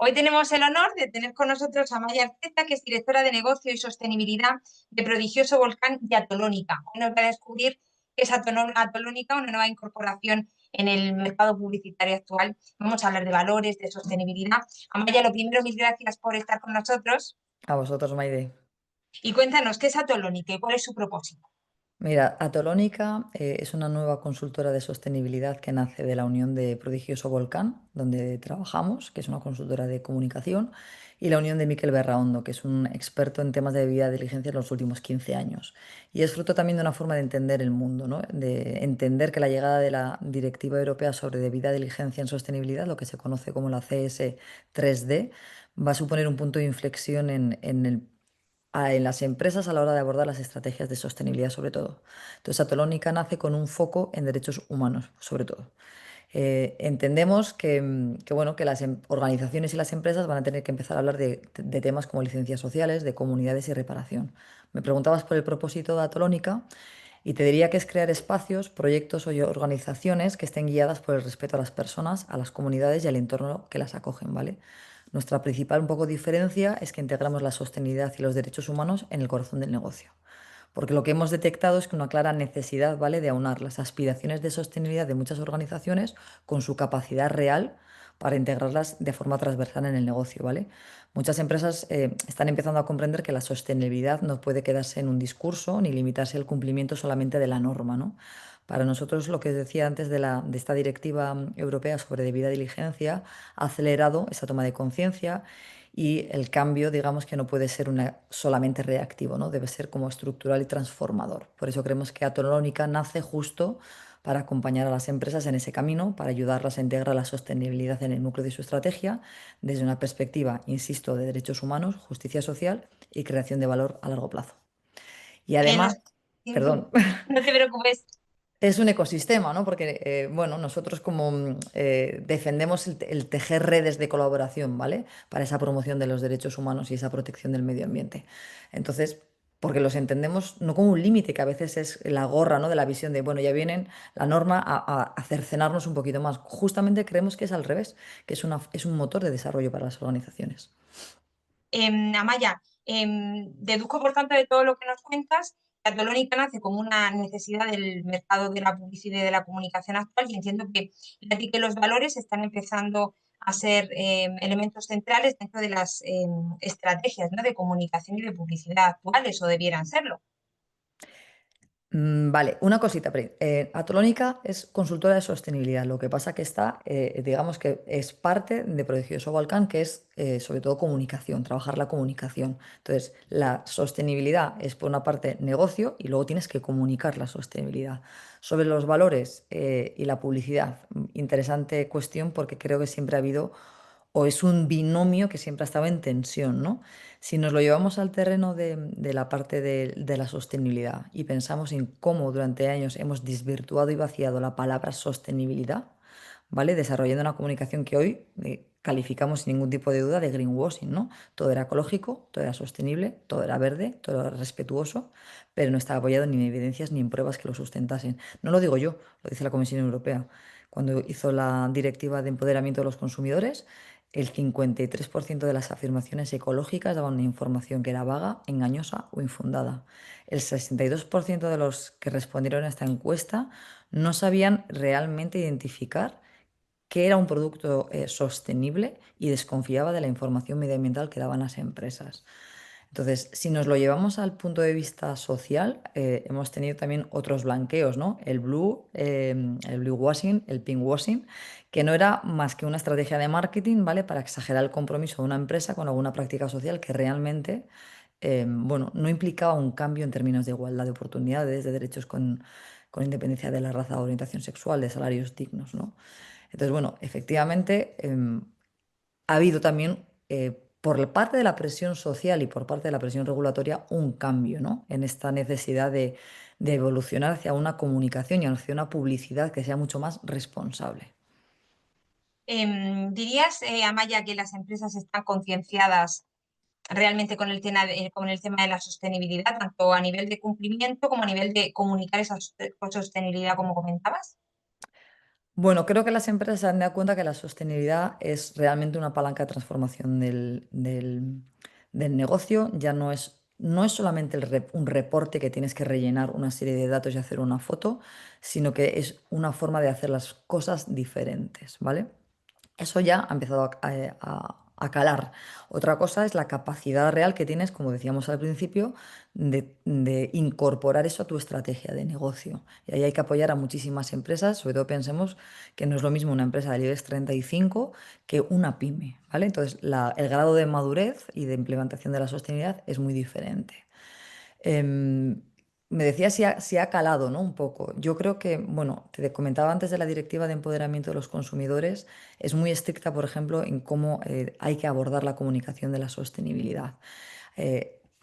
Hoy tenemos el honor de tener con nosotros a Maya Arteta, que es directora de negocio y sostenibilidad de Prodigioso Volcán y Atolónica. Hoy nos va a descubrir qué es Atolónica, una nueva incorporación en el mercado publicitario actual. Vamos a hablar de valores, de sostenibilidad. Amaya, lo primero, mil gracias por estar con nosotros. A vosotros, Maide. Y cuéntanos, ¿qué es Atolónica y cuál es su propósito? Mira, Atolónica es una nueva consultora de sostenibilidad que nace de la unión de Prodigioso Volcán, donde trabajamos, que es una consultora de comunicación, y la unión de Miquel Berraondo, que es un experto en temas de debida diligencia en los últimos 15 años. Y es fruto también de una forma de entender el mundo, ¿no? De entender que la llegada de la Directiva Europea sobre debida diligencia en sostenibilidad, lo que se conoce como la CS 3D, va a suponer un punto de inflexión en las empresas a la hora de abordar las estrategias de sostenibilidad sobre todo. Entonces, Atolónica nace con un foco en derechos humanos, sobre todo. Entendemos bueno, que las organizaciones y las empresas van a tener que empezar a hablar de temas como licencias sociales, de comunidades y reparación. Me preguntabas por el propósito de Atolónica y te diría que es crear espacios, proyectos o organizaciones que estén guiadas por el respeto a las personas, a las comunidades y al entorno que las acogen, ¿vale? Nuestra principal un poco diferencia es que integramos la sostenibilidad y los derechos humanos en el corazón del negocio. Porque lo que hemos detectado es que una clara necesidad, ¿vale?, de aunar las aspiraciones de sostenibilidad de muchas organizaciones con su capacidad real para integrarlas de forma transversal en el negocio, ¿vale? Muchas empresas están empezando a comprender que la sostenibilidad no puede quedarse en un discurso ni limitarse al cumplimiento solamente de la norma, ¿no? Para nosotros, lo que decía antes de esta directiva europea sobre debida diligencia, ha acelerado esa toma de conciencia y el cambio, digamos que no puede ser solamente reactivo, ¿no? Debe ser como estructural y transformador. Por eso creemos que Atolónica nace justo para acompañar a las empresas en ese camino, para ayudarlas a integrar la sostenibilidad en el núcleo de su estrategia, desde una perspectiva, insisto, de derechos humanos, justicia social y creación de valor a largo plazo. Y Nos- además, perdón. No te preocupes. Es un ecosistema, ¿no? Porque, bueno, nosotros como defendemos el tejer redes de colaboración, ¿vale? Para esa promoción de los derechos humanos y esa protección del medio ambiente. Entonces, porque los entendemos no como un límite, que a veces es la gorra, ¿no?, de la visión de, bueno, ya vienen la norma a cercenarnos un poquito más. Justamente creemos que es al revés, que es un motor de desarrollo para las organizaciones. Amaya, deduzco por tanto de todo lo que nos cuentas, que Atolónica nace como una necesidad del mercado de la publicidad y de la comunicación actual y entiendo que los valores están empezando a ser elementos centrales dentro de las estrategias, ¿no?, de comunicación y de publicidad actuales o debieran serlo. Vale, una cosita, Pri. Atolónica es consultora de sostenibilidad. Lo que pasa que está, digamos que es parte de Prodigioso Volcán, que es sobre todo comunicación, trabajar la comunicación. Entonces, la sostenibilidad es por una parte negocio y luego tienes que comunicar la sostenibilidad. Sobre los valores y la publicidad, interesante cuestión porque creo que siempre ha habido o es un binomio que siempre ha estado en tensión, ¿no? Si nos lo llevamos al terreno de la parte de la sostenibilidad y pensamos en cómo durante años hemos desvirtuado y vaciado la palabra sostenibilidad, ¿vale? Desarrollando una comunicación que hoy calificamos sin ningún tipo de duda de greenwashing, ¿no? Todo era ecológico, todo era sostenible, todo era verde, todo era respetuoso, pero no estaba apoyado ni en evidencias ni en pruebas que lo sustentasen. No lo digo yo, lo dice la Comisión Europea. Cuando hizo la Directiva de Empoderamiento de los Consumidores, el 53% de las afirmaciones ecológicas daban una información que era vaga, engañosa o infundada. El 62% de los que respondieron a esta encuesta no sabían realmente identificar qué era un producto sostenible y desconfiaba de la información medioambiental que daban las empresas. Entonces, si nos lo llevamos al punto de vista social, hemos tenido también otros blanqueos, ¿no? El blue washing, el pink washing, que no era más que una estrategia de marketing, ¿vale? Para exagerar el compromiso de una empresa con alguna práctica social que realmente, bueno, no implicaba un cambio en términos de igualdad de oportunidades, de derechos con independencia de la raza o orientación sexual, de salarios dignos, ¿no? Entonces, bueno, efectivamente, ha habido también, por la parte de la presión social y por parte de la presión regulatoria, un cambio, ¿no?, en esta necesidad de evolucionar hacia una comunicación y hacia una publicidad que sea mucho más responsable. ¿Dirías, Amaya, que las empresas están concienciadas realmente con el tema de la sostenibilidad, tanto a nivel de cumplimiento como a nivel de comunicar esa sostenibilidad, como comentabas? Bueno, creo que las empresas se han dado cuenta que la sostenibilidad es realmente una palanca de transformación del negocio. Ya no es solamente un reporte que tienes que rellenar una serie de datos y hacer una foto, sino que es una forma de hacer las cosas diferentes, ¿vale? Eso ya ha empezado a calar. Otra cosa es la capacidad real que tienes, como decíamos al principio, de incorporar eso a tu estrategia de negocio. Y ahí hay que apoyar a muchísimas empresas, sobre todo pensemos que no es lo mismo una empresa del IBEX 35 que una pyme, ¿vale? Entonces, el grado de madurez y de implementación de la sostenibilidad es muy diferente. Em, Me decía si ha calado, ¿no? Un poco. Yo creo que, bueno, te comentaba antes de la Directiva de Empoderamiento de los Consumidores, es muy estricta, por ejemplo, en cómo hay que abordar la comunicación de la sostenibilidad.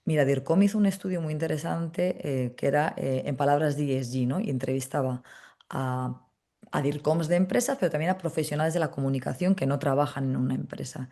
Mira, DIRCOM hizo un estudio muy interesante que era en palabras de ESG, ¿no? Y entrevistaba a, a DIRCOMs de empresas, pero también a profesionales de la comunicación que no trabajan en una empresa.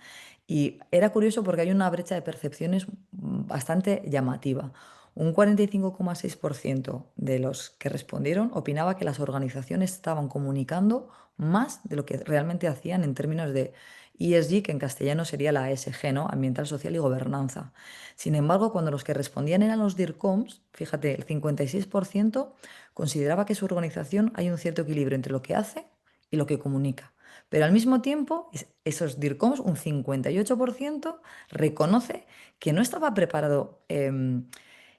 Y era curioso porque hay una brecha de percepciones bastante llamativa. Un 45,6% de los que respondieron opinaba que las organizaciones estaban comunicando más de lo que realmente hacían en términos de ESG, que en castellano sería la ASG, ¿no? Ambiental, social y gobernanza. Sin embargo, cuando los que respondían eran los DIRCOMs, fíjate, el 56% consideraba que su organización hay un cierto equilibrio entre lo que hace y lo que comunica. Pero al mismo tiempo, esos DIRCOMs, un 58%, reconoce que no estaba preparado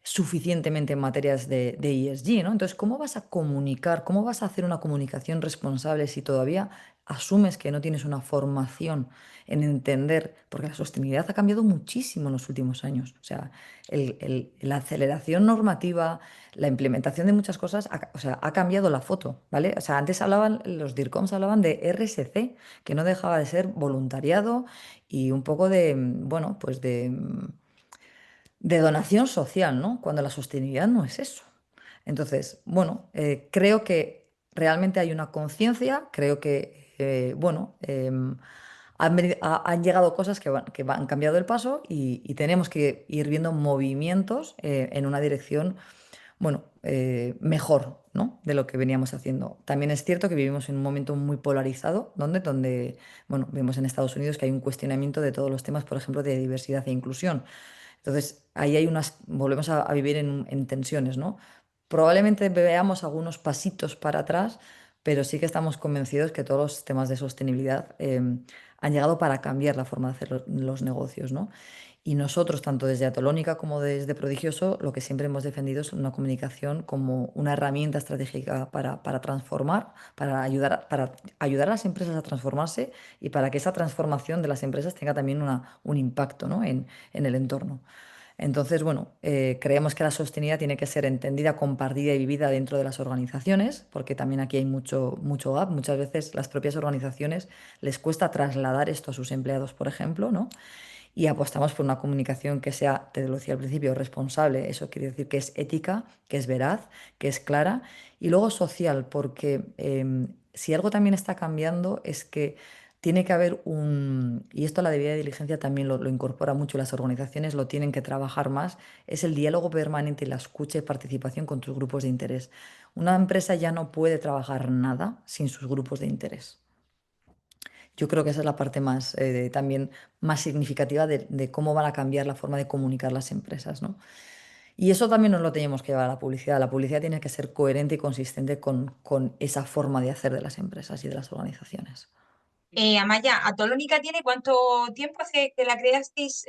suficientemente en materias de ESG, ¿no? Entonces, ¿cómo vas a comunicar, cómo vas a hacer una comunicación responsable si todavía asumes que no tienes una formación en entender? Porque la sostenibilidad ha cambiado muchísimo en los últimos años. O sea, la aceleración normativa, la implementación de muchas cosas, o sea, ha cambiado la foto, ¿vale? O sea, antes los DIRCOMs hablaban de RSC, que no dejaba de ser voluntariado y un poco de, bueno, pues de donación social, ¿no? Cuando la sostenibilidad no es eso. Entonces, bueno, creo que realmente hay una conciencia, creo que, bueno, han llegado cosas que han cambiado el paso y tenemos que ir viendo movimientos en una dirección, bueno, mejor, ¿no? De lo que veníamos haciendo. También es cierto que vivimos en un momento muy polarizado, donde, bueno, vemos en Estados Unidos que hay un cuestionamiento de todos los temas, por ejemplo, de diversidad e inclusión. Entonces, ahí volvemos a vivir en tensiones, ¿no? Probablemente veamos algunos pasitos para atrás, pero sí que estamos convencidos que todos los temas de sostenibilidad han llegado para cambiar la forma de hacer los negocios, ¿no? Y nosotros, tanto desde Atolónica como desde Prodigioso, lo que siempre hemos defendido es una comunicación como una herramienta estratégica para transformar, para ayudar a las empresas a transformarse y para que esa transformación de las empresas tenga también un impacto, ¿no? en el entorno. Entonces, bueno, creemos que la sostenibilidad tiene que ser entendida, compartida y vivida dentro de las organizaciones, porque también aquí hay mucho gap. Muchas veces las propias organizaciones les cuesta trasladar esto a sus empleados, por ejemplo, ¿no? Y apostamos por una comunicación que sea, te lo decía al principio, responsable. Eso quiere decir que es ética, que es veraz, que es clara. Y luego social, porque si algo también está cambiando es que tiene que haber y esto la debida diligencia también lo incorpora mucho, las organizaciones lo tienen que trabajar más, es el diálogo permanente y la escucha y participación con tus grupos de interés. Una empresa ya no puede trabajar nada sin sus grupos de interés. Yo creo que esa es la parte más, también más significativa de cómo van a cambiar la forma de comunicar las empresas, ¿no? Y eso también nos lo tenemos que llevar a la publicidad. La publicidad tiene que ser coherente y consistente con esa forma de hacer de las empresas y de las organizaciones. Amaya, ¿Atolónica tiene cuánto tiempo hace que la creasteis?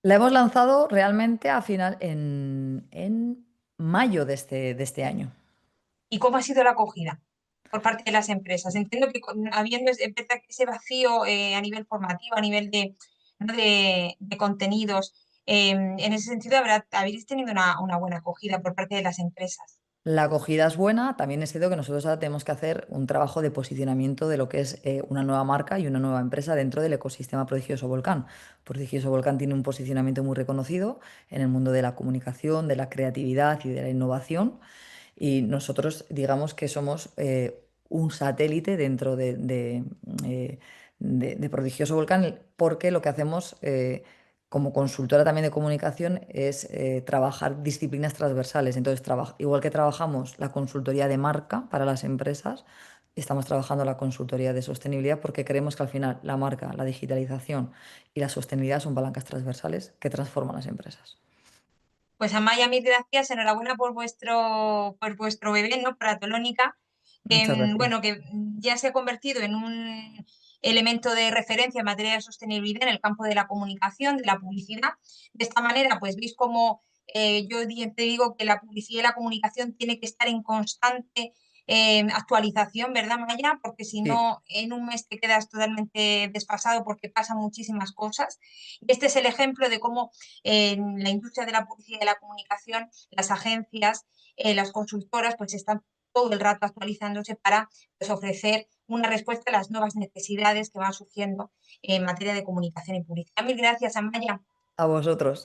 La hemos lanzado realmente en mayo de este año. ¿Y cómo ha sido la acogida por parte de las empresas? Entiendo que habiendo ese vacío a nivel formativo, a nivel ¿no? de contenidos, en ese sentido habréis tenido una buena acogida por parte de las empresas. La acogida es buena, también es cierto que nosotros ahora tenemos que hacer un trabajo de posicionamiento de lo que es una nueva marca y una nueva empresa dentro del ecosistema Prodigioso Volcán. Prodigioso Volcán tiene un posicionamiento muy reconocido en el mundo de la comunicación, de la creatividad y de la innovación y nosotros digamos que somos un satélite dentro de Prodigioso Volcán porque lo que hacemos como consultora también de comunicación es trabajar disciplinas transversales. Entonces, igual que trabajamos la consultoría de marca para las empresas, estamos trabajando la consultoría de sostenibilidad porque creemos que al final la marca, la digitalización y la sostenibilidad son palancas transversales que transforman las empresas. Pues Amaya, mil gracias, enhorabuena por vuestro bebé, ¿no? Por Atolónica, que, Muchas gracias. bueno, que ya se ha convertido en un elemento de referencia en materia de sostenibilidad en el campo de la comunicación, de la publicidad. De esta manera, pues veis cómo te digo que la publicidad y la comunicación tiene que estar en constante actualización, ¿verdad, Maya? Porque si Sí, no, en un mes te quedas totalmente desfasado porque pasan muchísimas cosas. Y este es el ejemplo de cómo en la industria de la publicidad y de la comunicación, las agencias, las consultoras, pues están todo el rato actualizándose para pues, ofrecer una respuesta a las nuevas necesidades que van surgiendo en materia de comunicación y publicidad. Mil gracias, Amaya. a vosotros.